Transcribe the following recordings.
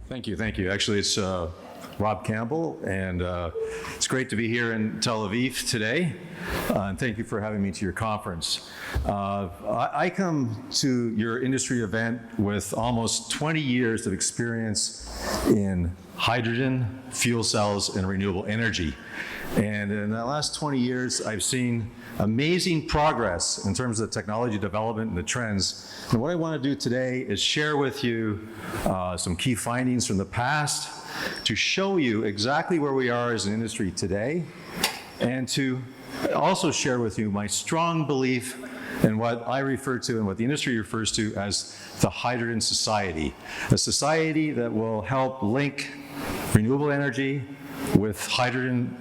Thank you, thank you. Actually, it's Rob Campbell, and it's great to be here in Tel Aviv today. And thank you for having me to your conference. I come to your industry event with almost 20 years of experience in hydrogen, fuel cells, and renewable energy. And in the last 20 years, I've seen amazing progress in terms of the technology development and the trends. And what I want to do today is share with you some key findings from the past to show you exactly where we are as an industry today, and to also share with you my strong belief in what I refer to and what the industry refers to as the hydrogen society, a society that will help link renewable energy with hydrogen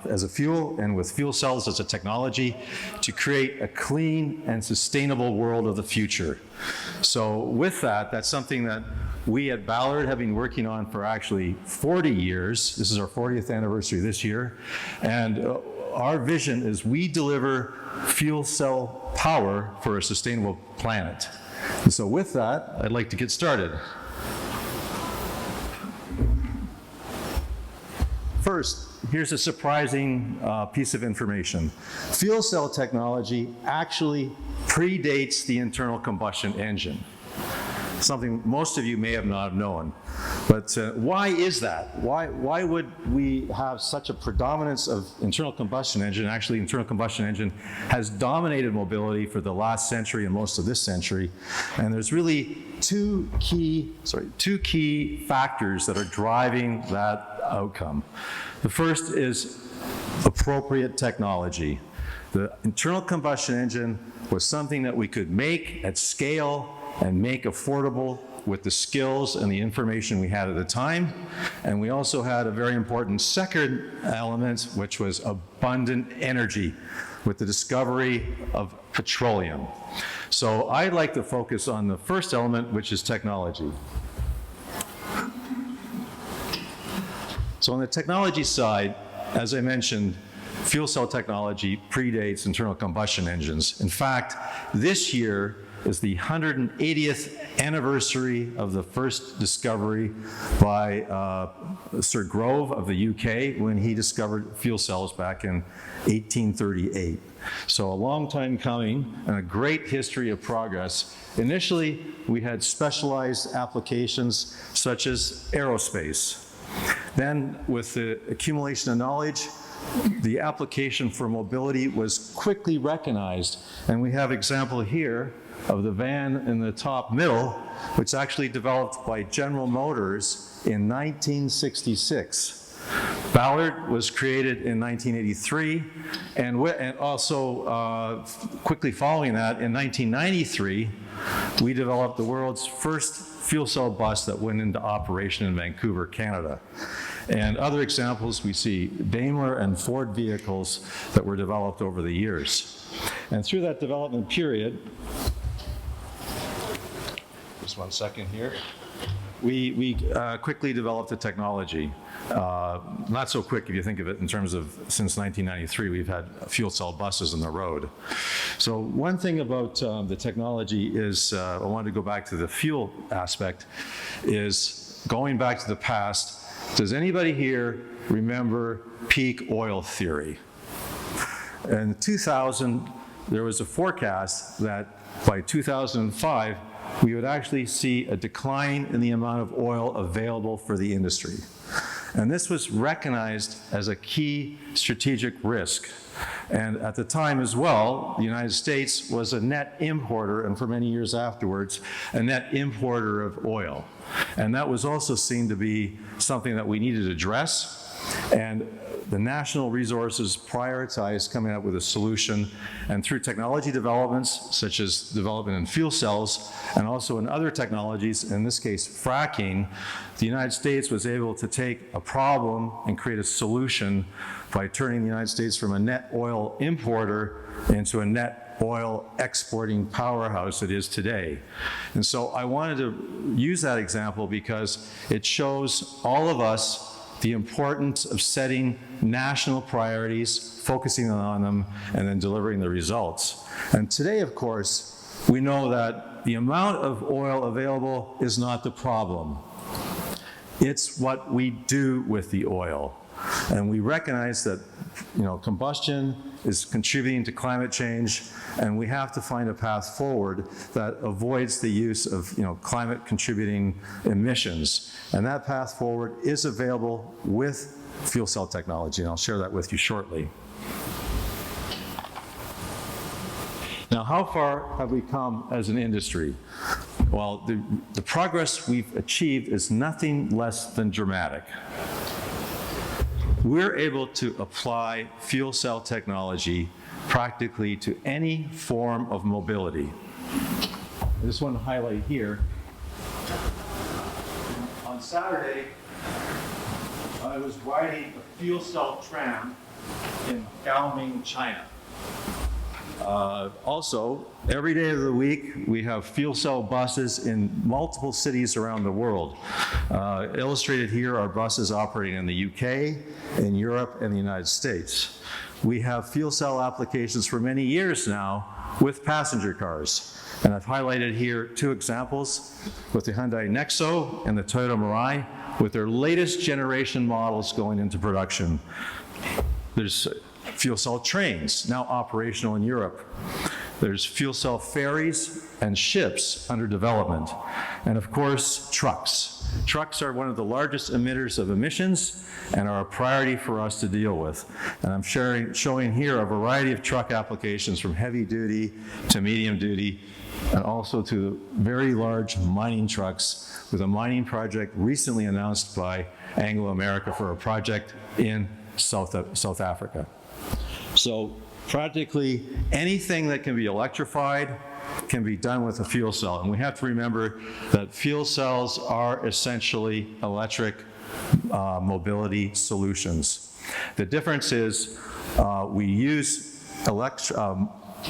as a fuel and with fuel cells as a technology to create a clean and sustainable world of the future. So with that, that's something that we at Ballard have been working on for actually 40 years. This is our 40th anniversary this year. And our vision is we deliver fuel cell power for a sustainable planet. And so with that, I'd like to get started. First, here's a surprising piece of information. Fuel cell technology actually predates the internal combustion engine, something most of you may have not known. But why is that? Why would we have such a predominance of internal combustion engine? Actually, internal combustion engine has dominated mobility for the last century and most of this century. And there's really two key factors that are driving that outcome. The first is appropriate technology. The internal combustion engine was something that we could make at scale and make affordable with the skills and the information we had at the time. And we also had a very important second element, which was abundant energy with the discovery of petroleum. So I'd like to focus on the first element, which is technology. So on the technology side, as I mentioned, fuel cell technology predates internal combustion engines. In fact, this year is the 180th anniversary of the first discovery by Sir Grove of the UK when he discovered fuel cells back in 1838. So a long time coming and a great history of progress. Initially, we had specialized applications such as aerospace. Then, with the accumulation of knowledge, the application for mobility was quickly recognized. And we have an example here of the van in the top middle, which actually developed by General Motors in 1966. Ballard was created in 1983, and also quickly following that, in 1993, we developed the world's first fuel cell bus that went into operation in Vancouver, Canada. And other examples, we see Daimler and Ford vehicles that were developed over the years. And through that development period, just one second here, we quickly developed the technology. Not so quick if you think of it in terms of since 1993, we've had fuel cell buses on the road. So one thing about the technology is, I wanted to go back to the fuel aspect, is going back to the past. Does anybody here remember peak oil theory? In 2000, there was a forecast that by 2005, we would actually see a decline in the amount of oil available for the industry. And this was recognized as a key strategic risk. And at the time as well, the United States was a net importer, and for many years afterwards, a net importer of oil. And that was also seen to be something that we needed to address. And the national resources prioritized coming up with a solution, and through technology developments, such as development in fuel cells, and also in other technologies, in this case fracking, the United States was able to take a problem and create a solution by turning the United States from a net oil importer into a net oil exporting powerhouse it is today. And so I wanted to use that example because it shows all of us the importance of setting national priorities, focusing on them, and then delivering the results. And today, of course, we know that the amount of oil available is not the problem. It's what we do with the oil. And we recognize that, combustion is contributing to climate change, and we have to find a path forward that avoids the use of, climate contributing emissions. And that path forward is available with fuel cell technology, and I'll share that with you shortly. Now, how far have we come as an industry? Well, the progress we've achieved is nothing less than dramatic. We're able to apply fuel cell technology practically to any form of mobility. I just want to highlight here. On Saturday, I was riding a fuel cell tram in Gaoming, China. Also, every day of the week, we have fuel cell buses in multiple cities around the world. Illustrated here are buses operating in the UK, in Europe, and the United States. We have fuel cell applications for many years now with passenger cars. And I've highlighted here two examples with the Hyundai Nexo and the Toyota Mirai with their latest generation models going into production. There's fuel cell trains, now operational in Europe. There's fuel cell ferries and ships under development. And of course, trucks. Trucks are one of the largest emitters of emissions and are a priority for us to deal with. And I'm showing here a variety of truck applications from heavy duty to medium duty, and also to very large mining trucks, with a mining project recently announced by Anglo America for a project in South Africa. So practically anything that can be electrified can be done with a fuel cell. And we have to remember that fuel cells are essentially electric mobility solutions. The difference is we use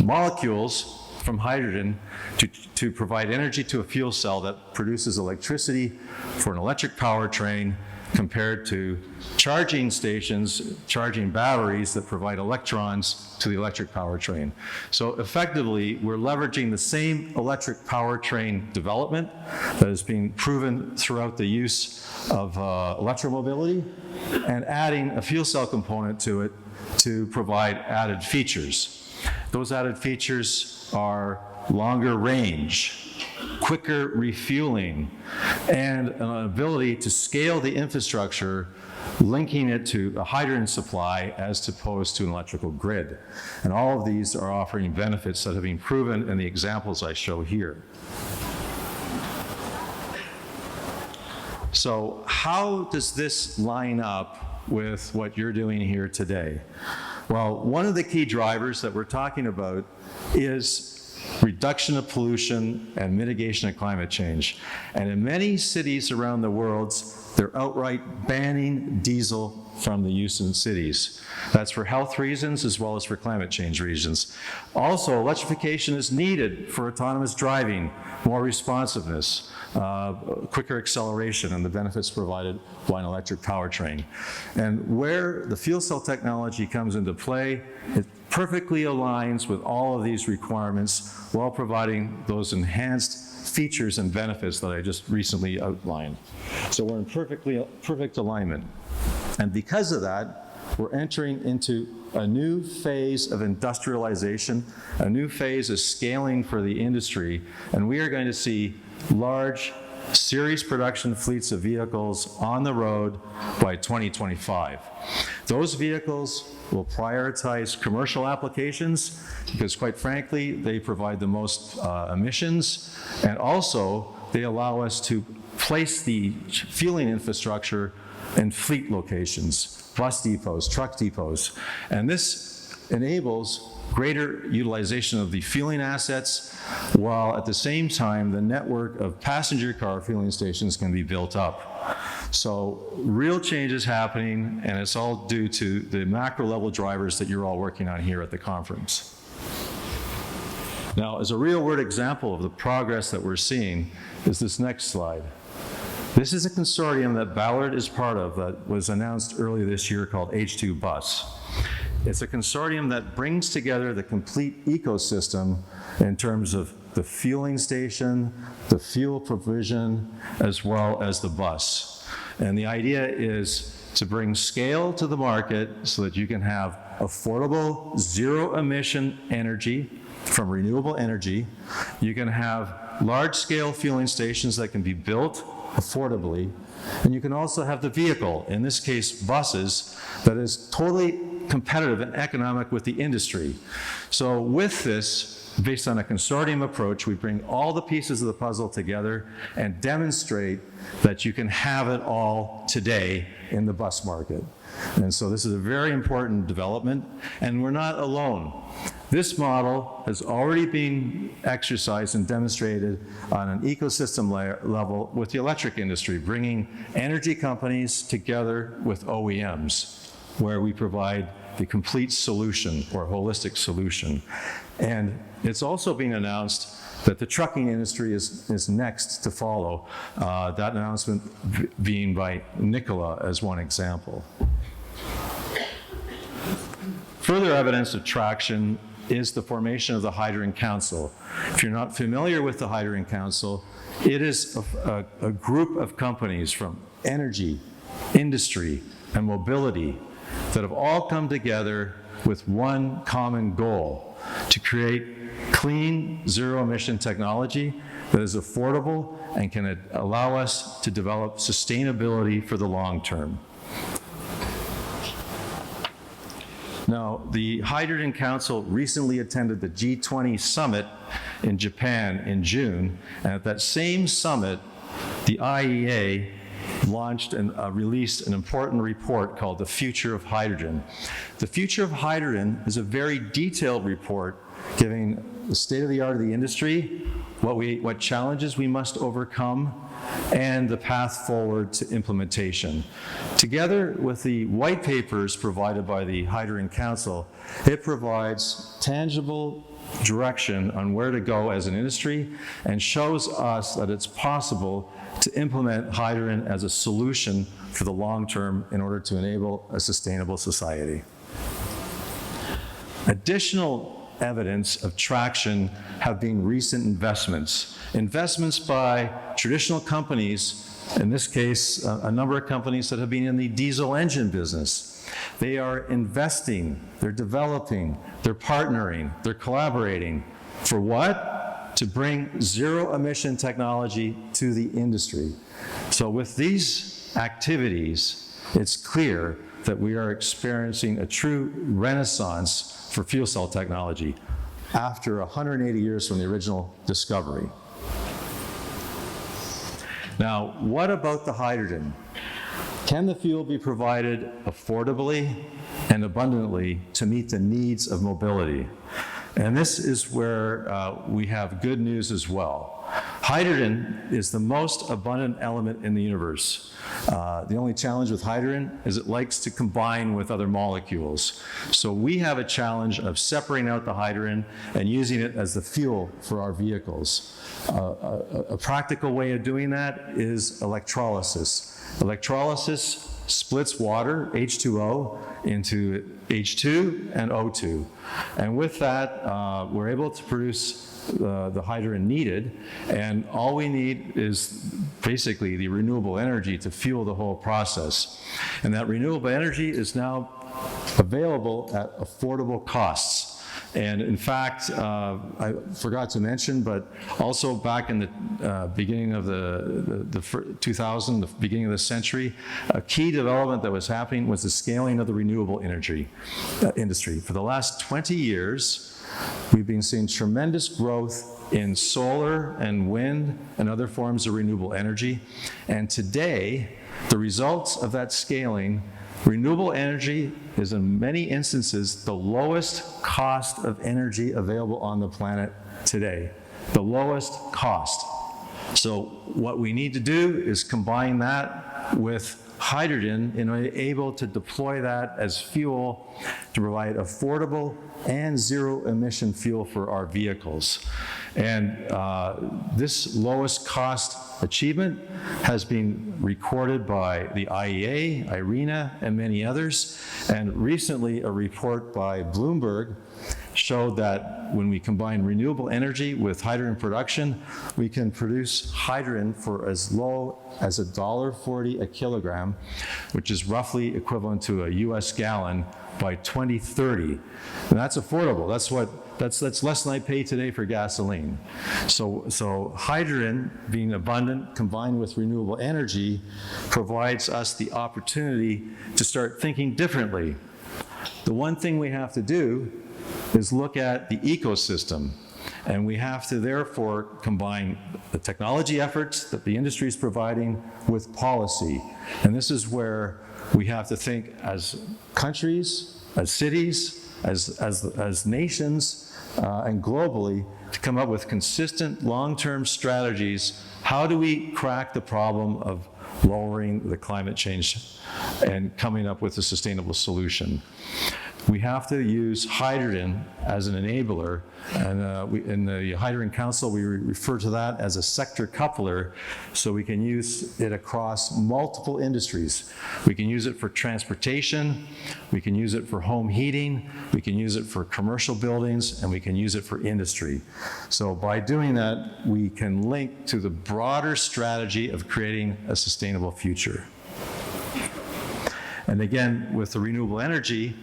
molecules from hydrogen to provide energy to a fuel cell that produces electricity for an electric powertrain, compared to charging stations, charging batteries that provide electrons to the electric powertrain. So effectively, we're leveraging the same electric powertrain development that is being proven throughout the use of electromobility, and adding a fuel cell component to it to provide added features. Those added features are longer range, quicker refueling, and an ability to scale the infrastructure, linking it to a hydrogen supply as opposed to an electrical grid. And all of these are offering benefits that have been proven in the examples I show here. So how does this line up with what you're doing here today? Well, one of the key drivers that we're talking about is reduction of pollution and mitigation of climate change. And in many cities around the world, they're outright banning diesel from the use in cities. That's for health reasons as well as for climate change reasons. Also, electrification is needed for autonomous driving, more responsiveness, quicker acceleration, and the benefits provided by an electric powertrain. And where the fuel cell technology comes into play, it perfectly aligns with all of these requirements while providing those enhanced features and benefits that I just recently outlined. So we're in perfect alignment. And because of that, we're entering into a new phase of industrialization, a new phase of scaling for the industry, and we are going to see large series production fleets of vehicles on the road by 2025. Those vehicles will prioritize commercial applications because, quite frankly, they provide the most emissions, and also they allow us to place the fueling infrastructure in fleet locations, bus depots, truck depots, and this enables greater utilization of the fueling assets, while at the same time the network of passenger car fueling stations can be built up. So real change is happening, and it's all due to the macro level drivers that you're all working on here at the conference. Now, as a real world example of the progress that we're seeing is this next slide. This is a consortium that Ballard is part of that was announced earlier this year called H2 Bus. It's a consortium that brings together the complete ecosystem in terms of the fueling station, the fuel provision, as well as the bus. And the idea is to bring scale to the market so that you can have affordable, zero-emission energy from renewable energy. You can have large-scale fueling stations that can be built affordably, and you can also have the vehicle, in this case buses, that is totally competitive and economic with the industry. So with this, based on a consortium approach, we bring all the pieces of the puzzle together and demonstrate that you can have it all today in the bus market. And so this is a very important development, and we're not alone. This model has already been exercised and demonstrated on an ecosystem level with the electric industry, bringing energy companies together with OEMs, where we provide the complete solution or holistic solution. And it's also been announced that the trucking industry is next to follow, that announcement being by Nikola as one example. Further evidence of traction is the formation of the Hydrogen Council. If you're not familiar with the Hydrogen Council, it is a group of companies from energy, industry, and mobility that have all come together with one common goal: to create clean, zero-emission technology that is affordable and can allow us to develop sustainability for the long term. Now, the Hydrogen Council recently attended the G20 summit in Japan in June, and at that same summit, the IEA launched and released an important report called The Future of Hydrogen. The Future of Hydrogen is a very detailed report giving the state of the art of the industry, what challenges we must overcome, and the path forward to implementation. Together with the white papers provided by the Hydrogen Council, it provides tangible direction on where to go as an industry and shows us that it's possible to implement hydrogen as a solution for the long term in order to enable a sustainable society. Additional evidence of traction have been recent investments. Investments by traditional companies, in this case, a number of companies that have been in the diesel engine business. They are investing, they're developing, they're partnering, they're collaborating. For what? To bring zero-emission technology to the industry. So with these activities, it's clear that we are experiencing a true renaissance for fuel cell technology after 180 years from the original discovery. Now, what about the hydrogen? Can the fuel be provided affordably and abundantly to meet the needs of mobility? And this is where we have good news as well. Hydrogen is the most abundant element in the universe. The only challenge with hydrogen is it likes to combine with other molecules. So we have a challenge of separating out the hydrogen and using it as the fuel for our vehicles. A practical way of doing that is electrolysis. Electrolysis splits water, H2O, into H2 and O2. And with that, we're able to produce the hydrogen needed, and all we need is basically the renewable energy to fuel the whole process. And that renewable energy is now available at affordable costs. And in fact, I forgot to mention, but also back in the beginning of the 2000, the beginning of the century, a key development that was happening was the scaling of the renewable energy industry. For the last 20 years, we've been seeing tremendous growth in solar and wind and other forms of renewable energy. And today, the results of that scaling, renewable energy is in many instances the lowest cost of energy available on the planet today. The lowest cost. So what we need to do is combine that with hydrogen and are able to deploy that as fuel to provide affordable and zero-emission fuel for our vehicles. And this lowest cost achievement has been recorded by the IEA, IRENA, and many others. And recently, a report by Bloomberg showed that when we combine renewable energy with hydrogen production, we can produce hydrogen for as low as $1.40 a kilogram, which is roughly equivalent to a US gallon by 2030. And that's affordable. That's less than I pay today for gasoline. So hydrogen, being abundant, combined with renewable energy, provides us the opportunity to start thinking differently. The one thing we have to do is look at the ecosystem, and we have to therefore combine the technology efforts that the industry is providing with policy. And this is where we have to think as countries, as cities, as nations, and globally, to come up with consistent long-term strategies. How do we crack the problem of lowering the climate change and coming up with a sustainable solution? We have to use hydrogen as an enabler, and in the Hydrogen Council, we refer to that as a sector coupler, so we can use it across multiple industries. We can use it for transportation, we can use it for home heating, we can use it for commercial buildings, and we can use it for industry. So by doing that, we can link to the broader strategy of creating a sustainable future. And again, with the renewable energy,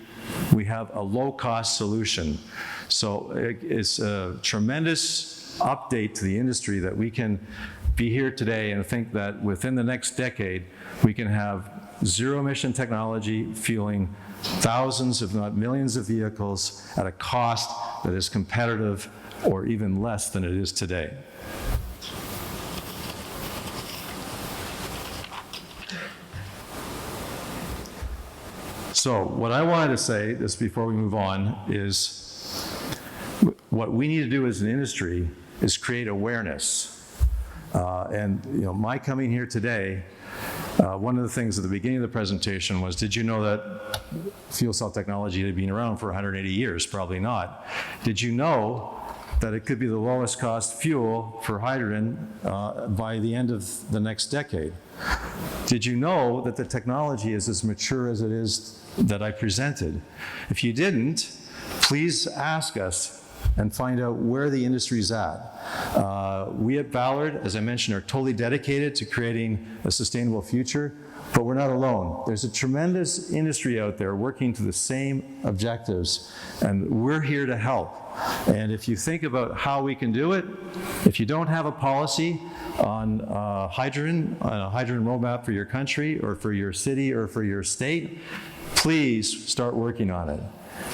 we have a low-cost solution. So it's a tremendous update to the industry that we can be here today and think that within the next decade, we can have zero-emission technology fueling thousands, if not millions of vehicles at a cost that is competitive or even less than it is today. So what I wanted to say, just before we move on, is what we need to do as an industry is create awareness. And my coming here today, one of the things at the beginning of the presentation was, did you know that fuel cell technology had been around for 180 years? Probably not. Did you know that it could be the lowest cost fuel for hydrogen by the end of the next decade? Did you know that the technology is as mature as it is that I presented? If you didn't, please ask us and find out where the industry's at. We at Ballard, as I mentioned, are totally dedicated to creating a sustainable future, but we're not alone. There's a tremendous industry out there working to the same objectives, and we're here to help. And if you think about how we can do it, if you don't have a policy on hydrogen, on a hydrogen roadmap for your country or for your city or for your state, please start working on it.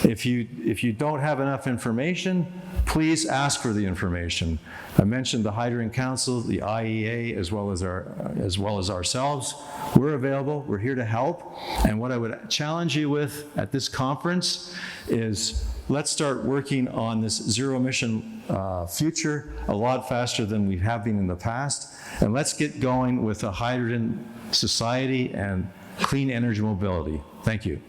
If you don't have enough information, please ask for the information. I mentioned the Hydrogen Council, the IEA, as well as ourselves. We're available. We're here to help. And what I would challenge you with at this conference is, let's start working on this zero-emission future a lot faster than we have been in the past. And let's get going with a hydrogen society and clean energy mobility. Thank you.